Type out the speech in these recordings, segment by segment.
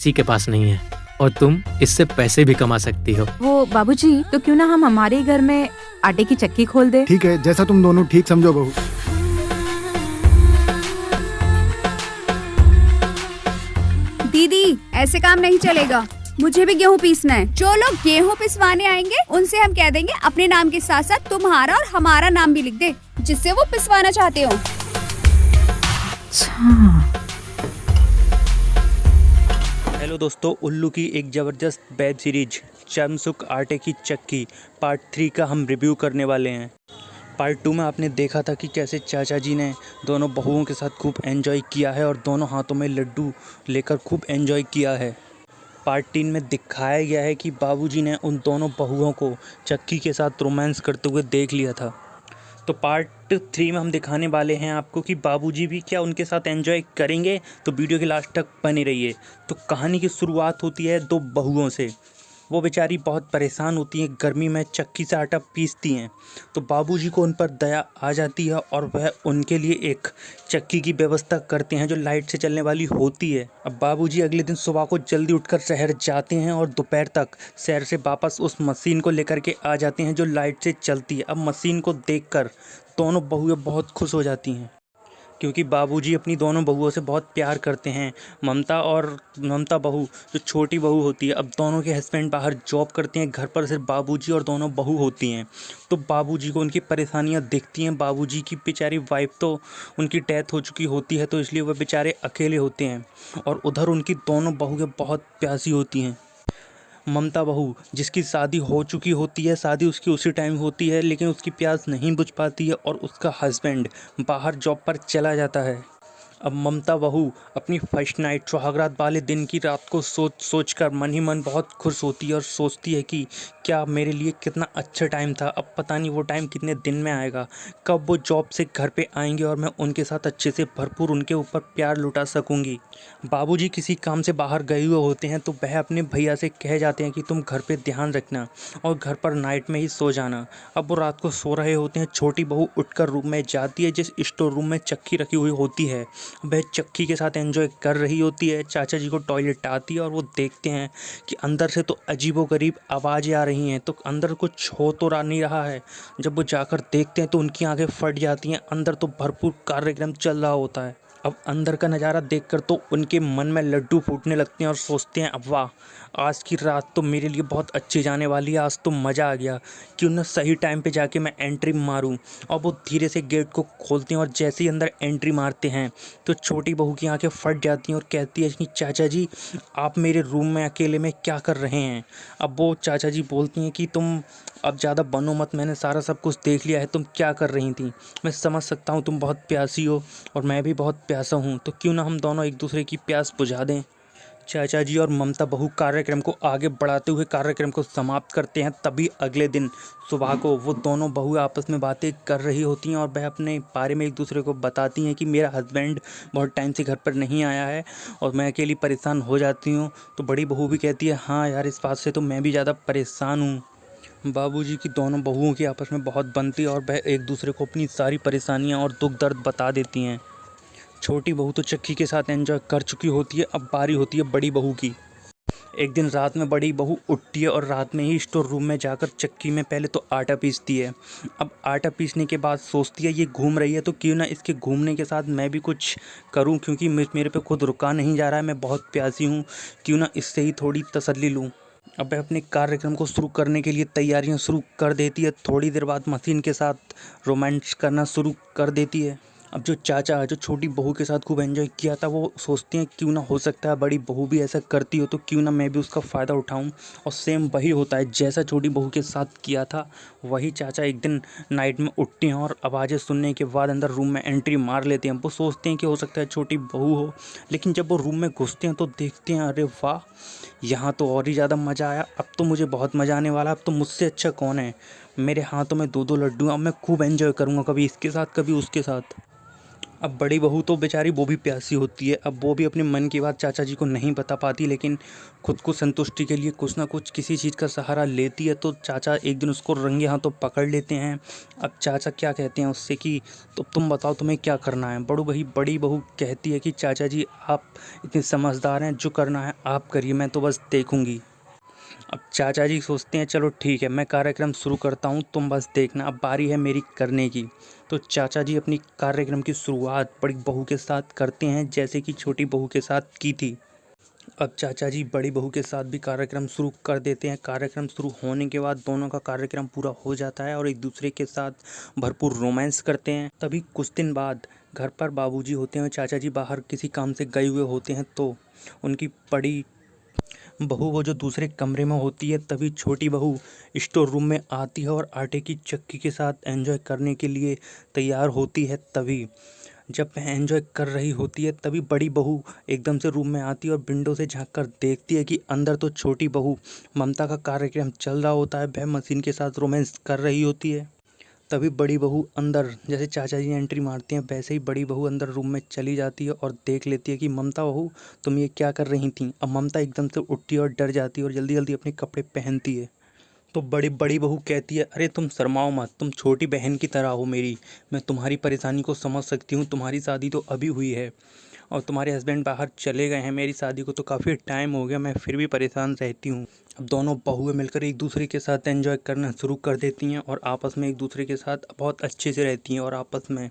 किसी के पास नहीं है और तुम इससे पैसे भी कमा सकती हो। वो बाबूजी, तो क्यों ना हम हमारे ही घर में आटे की चक्की खोल दे। ठीक है, जैसा तुम दोनों ठीक समझो बहू। दीदी, ऐसे काम नहीं चलेगा। मुझे भी गेहूँ पीसना है। जो लोग गेहूँ पिसवाने आएंगे उनसे हम कह देंगे अपने नाम के साथ साथ तुम्हारा और हमारा नाम भी लिख दे, जिससे वो पिसवाना चाहते हो। हेलो दोस्तों, उल्लू की एक ज़बरदस्त वेब सीरीज चमसुक आटे की चक्की पार्ट 3 का हम रिव्यू करने वाले हैं। पार्ट 2 में आपने देखा था कि कैसे चाचा जी ने दोनों बहुओं के साथ खूब एंजॉय किया है और दोनों हाथों में लड्डू लेकर खूब एंजॉय किया है। पार्ट 3 में दिखाया गया है कि बाबूजी ने उन दोनों बहुओं को चक्की के साथ रोमांस करते हुए देख लिया था। तो पार्ट 3 में हम दिखाने वाले हैं आपको कि बाबूजी भी क्या उनके साथ एंजॉय करेंगे, तो वीडियो के लास्ट तक बने रहिए। तो कहानी की शुरुआत होती है दो बहुओं से। वो बेचारी बहुत परेशान होती हैं, गर्मी में चक्की से आटा पीसती हैं। तो बाबूजी को उन पर दया आ जाती है और वह उनके लिए एक चक्की की व्यवस्था करते हैं जो लाइट से चलने वाली होती है। अब बाबूजी अगले दिन सुबह को जल्दी उठकर शहर जाते हैं और दोपहर तक शहर से वापस उस मशीन को लेकर के आ जाते हैं जो लाइट से चलती है। अब मशीन को देखकर दोनों बहुएं बहुत खुश हो जाती हैं, क्योंकि बाबूजी अपनी दोनों बहुओं से बहुत प्यार करते हैं। ममता बहू जो छोटी बहू होती है, अब दोनों के हस्बैंड बाहर जॉब करते हैं, घर पर सिर्फ बाबूजी और दोनों बहू होती हैं। तो बाबूजी को उनकी परेशानियां दिखती हैं। बाबूजी की बेचारी वाइफ तो उनकी डेथ हो चुकी होती है, तो इसलिए वह बेचारे अकेले होते हैं। और उधर उनकी दोनों बहुएं बहुत प्यासी होती हैं। ममता बहू जिसकी शादी हो चुकी होती है, शादी उसकी उसी टाइम होती है, लेकिन उसकी प्यास नहीं बुझ पाती है और उसका हस्बैंड बाहर जॉब पर चला जाता है। अब ममता बहू अपनी फर्स्ट नाइट सुहागरात वाले दिन की रात को सोच कर मन ही मन बहुत खुश होती है और सोचती है कि क्या मेरे लिए कितना अच्छा टाइम था। अब पता नहीं वो टाइम कितने दिन में आएगा, कब वो जॉब से घर पे आएंगे और मैं उनके साथ अच्छे से भरपूर उनके ऊपर प्यार लुटा सकूंगी। बाबूजी किसी काम से बाहर गए हुए होते हैं, तो वह अपने भैया से कह जाते हैं कि तुम घर पे ध्यान रखना और घर पर नाइट में ही सो जाना। अब वो रात को सो रहे होते हैं, छोटी बहू उठकर रूम में जाती है जिस स्टोर रूम में चक्की रखी हुई होती है। वह चक्की के साथ एंजॉय कर रही होती है। चाचा जी को टॉयलेट आती है और वो देखते हैं कि अंदर से तो अजीबोगरीब आवाज़ें आ रही हैं, तो अंदर कुछ हो तो नहीं रहा है। जब वो जाकर देखते हैं तो उनकी आंखें फट जाती हैं, अंदर तो भरपूर कार्यक्रम चल रहा होता है। अब अंदर का नज़ारा देखकर तो उनके मन में लड्डू फूटने लगते हैं और सोचते हैं अब वाह, आज की रात तो मेरे लिए बहुत अच्छी जाने वाली है, आज तो मज़ा आ गया, क्यों ना सही टाइम पे जाके मैं एंट्री मारूं। और वो धीरे से गेट को खोलते हैं और जैसे ही अंदर एंट्री मारते हैं तो छोटी बहू की आंखें फट जाती हैं और कहती है कि चाचा जी आप मेरे रूम में अकेले में क्या कर रहे हैं। अब वो चाचा जी बोलती हैं कि तुम अब ज़्यादा बनो मत, मैंने सारा सब कुछ देख लिया है, तुम क्या कर रही थी। मैं समझ सकता हूँ तुम बहुत प्यासी हो और मैं भी बहुत प्यासा हूँ, तो क्यों ना हम दोनों एक दूसरे की प्यास बुझा दें। चाचा जी और ममता बहू कार्यक्रम को आगे बढ़ाते हुए कार्यक्रम को समाप्त करते हैं। तभी अगले दिन सुबह को वो दोनों बहू आपस में बातें कर रही होती हैं और वह अपने बारे में एक दूसरे को बताती हैं कि मेरा हस्बैंड बहुत टाइम से घर पर नहीं आया है और मैं अकेली परेशान हो जाती हूँ। तो बड़ी बहू भी कहती है हाँ यार, इस बात से तो मैं भी ज़्यादा परेशान हूँ। बाबूजी की दोनों बहुओं की आपस में बहुत बनती है और वह एक दूसरे को अपनी सारी परेशानियां और दुख दर्द बता देती हैं। छोटी बहू तो चक्की के साथ एंजॉय कर चुकी होती है, अब बारी होती है बड़ी बहू की। एक दिन रात में बड़ी बहू उठती है और रात में ही स्टोर रूम में जाकर चक्की में पहले तो आटा पीसती है। अब आटा पीसने के बाद सोचती है ये घूम रही है तो क्यों ना इसके घूमने के साथ मैं भी कुछ करूं, क्योंकि मेरे पे खुद रुका नहीं जा रहा है, मैं बहुत प्यासी हूं, क्यों ना इससे ही थोड़ी तसल्ली लूं। अब वह अपने कार्यक्रम को शुरू करने के लिए तैयारियां शुरू कर देती है। थोड़ी देर बाद मशीन के साथ रोमांस करना शुरू कर देती है। अब जो चाचा जो छोटी बहू के साथ खूब एंजॉय किया था, वो सोचते हैं क्यों ना हो सकता है बड़ी बहू भी ऐसा करती हो, तो क्यों ना मैं भी उसका फ़ायदा उठाऊं। और सेम वही होता है जैसा छोटी बहू के साथ किया था, वही चाचा एक दिन नाइट में उठते हैं और आवाज़ें सुनने के बाद अंदर रूम में एंट्री मार लेते हैं। वो सोचते हैं कि हो सकता है छोटी बहू हो, लेकिन जब वो रूम में घुसते हैं तो देखते हैं अरे वाह, यहाँ तो और ही ज़्यादा मज़ा आया, अब तो मुझे बहुत मज़ा आने वाला, अब तो मुझसे अच्छा कौन है। मेरे हाथों में दो लड्डू, अब मैं खूब एंजॉय करूँगा, कभी इसके साथ कभी उसके साथ। अब बड़ी बहू तो बेचारी वो भी प्यासी होती है। अब वो भी अपने मन की बात चाचा जी को नहीं बता पाती, लेकिन खुद को संतुष्टि के लिए कुछ ना कुछ किसी चीज़ का सहारा लेती है। तो चाचा एक दिन उसको रंगे हाथों पकड़ लेते हैं। अब चाचा क्या कहते हैं उससे कि तो तुम बताओ तुम्हें क्या करना है। बड़ी बहू कहती है कि चाचा जी आप इतने समझदार हैं, जो करना है आप करिए, मैं तो बस देखूँगी। अब चाचा जी सोचते हैं चलो ठीक है, मैं कार्यक्रम शुरू करता हूँ, तुम बस देखना, अब बारी है मेरी करने की। तो चाचा जी अपनी कार्यक्रम की शुरुआत बड़ी बहू के साथ करते हैं, जैसे कि छोटी बहू के साथ की थी। अब चाचा जी बड़ी बहू के साथ भी कार्यक्रम शुरू कर देते हैं। कार्यक्रम शुरू होने के बाद दोनों का कार्यक्रम पूरा हो जाता है और एक दूसरे के साथ भरपूर रोमांस करते हैं। तभी कुछ दिन बाद घर पर बाबूजी होते हैं और चाचा जी बाहर किसी काम से गए हुए होते हैं। तो उनकी बड़ी बहू वो जो दूसरे कमरे में होती है, तभी छोटी बहू स्टोर रूम में आती है और आटे की चक्की के साथ एंजॉय करने के लिए तैयार होती है। तभी जब वह एंजॉय कर रही होती है, तभी बड़ी बहू एकदम से रूम में आती है और विंडो से झांक कर देखती है कि अंदर तो छोटी बहू ममता का कार्यक्रम चल रहा होता है, वह मशीन के साथ रोमांस कर रही होती है। तभी बड़ी बहू अंदर, जैसे चाचा जी एंट्री मारते हैं वैसे ही बड़ी बहू अंदर रूम में चली जाती है और देख लेती है कि ममता बहू तुम ये क्या कर रही थी। अब ममता एकदम से उठती है और डर जाती है और जल्दी जल्दी अपने कपड़े पहनती है। तो बड़ी बहू कहती है अरे तुम शर्माओ मत, तुम छोटी बहन की तरह हो मेरी, मैं तुम्हारी परेशानी को समझ सकती हूँ। तुम्हारी शादी तो अभी हुई है और तुम्हारे हस्बैंड बाहर चले गए हैं, मेरी शादी को तो काफ़ी टाइम हो गया, मैं फिर भी परेशान रहती हूँ। अब दोनों बहुएं मिलकर एक दूसरे के साथ एंजॉय करना शुरू कर देती हैं और आपस में एक दूसरे के साथ बहुत अच्छे से रहती हैं और आपस में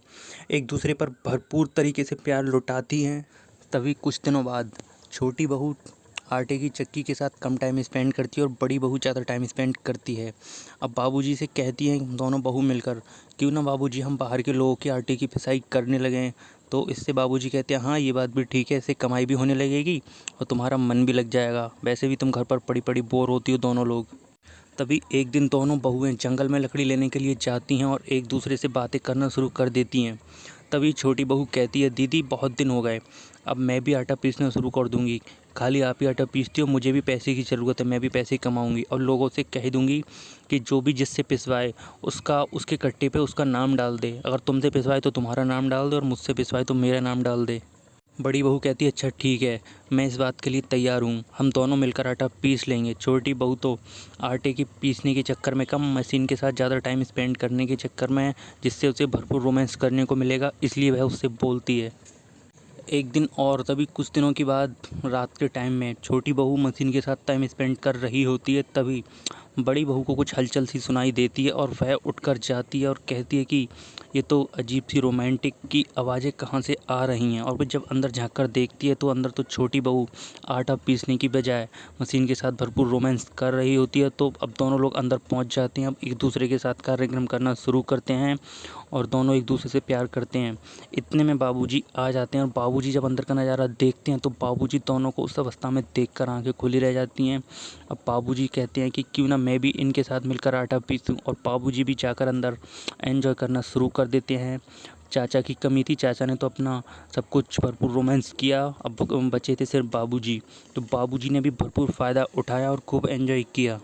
एक दूसरे पर भरपूर तरीके से प्यार लुटाती हैं। तभी कुछ दिनों बाद छोटी बहू आटे की चक्की के साथ कम टाइम स्पेंड करती है और बड़ी बहू ज़्यादा टाइम स्पेंड करती है। अब बाबूजी से कहती हैं दोनों बहू मिलकर, क्यों ना बाबूजी हम बाहर के लोगों के आटे की पिसाई करने लगें। तो इससे बाबूजी कहते हैं हाँ ये बात भी ठीक है, इससे कमाई भी होने लगेगी और तुम्हारा मन भी लग जाएगा, वैसे भी तुम घर पर पड़ी पड़ी बोर होती हो दोनों लोग। तभी एक दिन दोनों बहुएं जंगल में लकड़ी लेने के लिए जाती हैं और एक दूसरे से बातें करना शुरू कर देती हैं। तभी छोटी बहू कहती है दीदी बहुत दिन हो गए, अब मैं भी आटा पीसना शुरू कर दूंगी, खाली आप ही आटा पीसती हो, मुझे भी पैसे की ज़रूरत है, मैं भी पैसे कमाऊंगी और लोगों से कह दूंगी कि जो भी जिससे पिसवाए उसके कट्टे पे उसका नाम डाल दे, अगर तुमसे पिसवाए तो तुम्हारा नाम डाल दे और मुझसे पिसवाए तो मेरा नाम डाल दे। बड़ी बहू कहती है अच्छा ठीक है, मैं इस बात के लिए तैयार हूँ, हम दोनों मिलकर आटा पीस लेंगे। छोटी बहू तो आटे की पीसने के चक्कर में कम, मशीन के साथ ज़्यादा टाइम स्पेंड करने के चक्कर में, जिससे उसे भरपूर रोमांस करने को मिलेगा, इसलिए वह उससे बोलती है। एक दिन और तभी कुछ दिनों के बाद रात के टाइम में छोटी बहू मशीन के साथ टाइम स्पेंड कर रही होती है। तभी बड़ी बहू को कुछ हलचल सी सुनाई देती है और वह उठकर जाती है और कहती है कि ये तो अजीब सी रोमांटिक की आवाज़ें कहाँ से आ रही हैं। और फिर जब अंदर झांक कर देखती है तो अंदर तो छोटी बहू आटा पीसने की बजाय मशीन के साथ भरपूर रोमांस कर रही होती है। तो अब दोनों लोग अंदर पहुंच जाते हैं, अब एक दूसरे के साथ कार्यक्रम करना शुरू करते हैं और दोनों एक दूसरे से प्यार करते हैं। इतने में बाबूजी आ जाते हैं और बाबूजी जब अंदर का नज़ारा देखते हैं तो बाबूजी दोनों को उस अवस्था में देखकर आंखें खुली रह जाती हैं। अब बाबूजी कहते हैं कि क्यों ना मैं भी इनके साथ मिलकर आटा पीसूं, और बाबूजी भी जाकर अंदर एंजॉय करना शुरू कर देते हैं। चाचा की कमी थी, चाचा ने तो अपना सब कुछ भरपूर रोमांस किया, अब बचे थे सिर्फ बाबूजी। तो बाबूजी ने भी भरपूर फ़ायदा उठाया और खूब एंजॉय किया।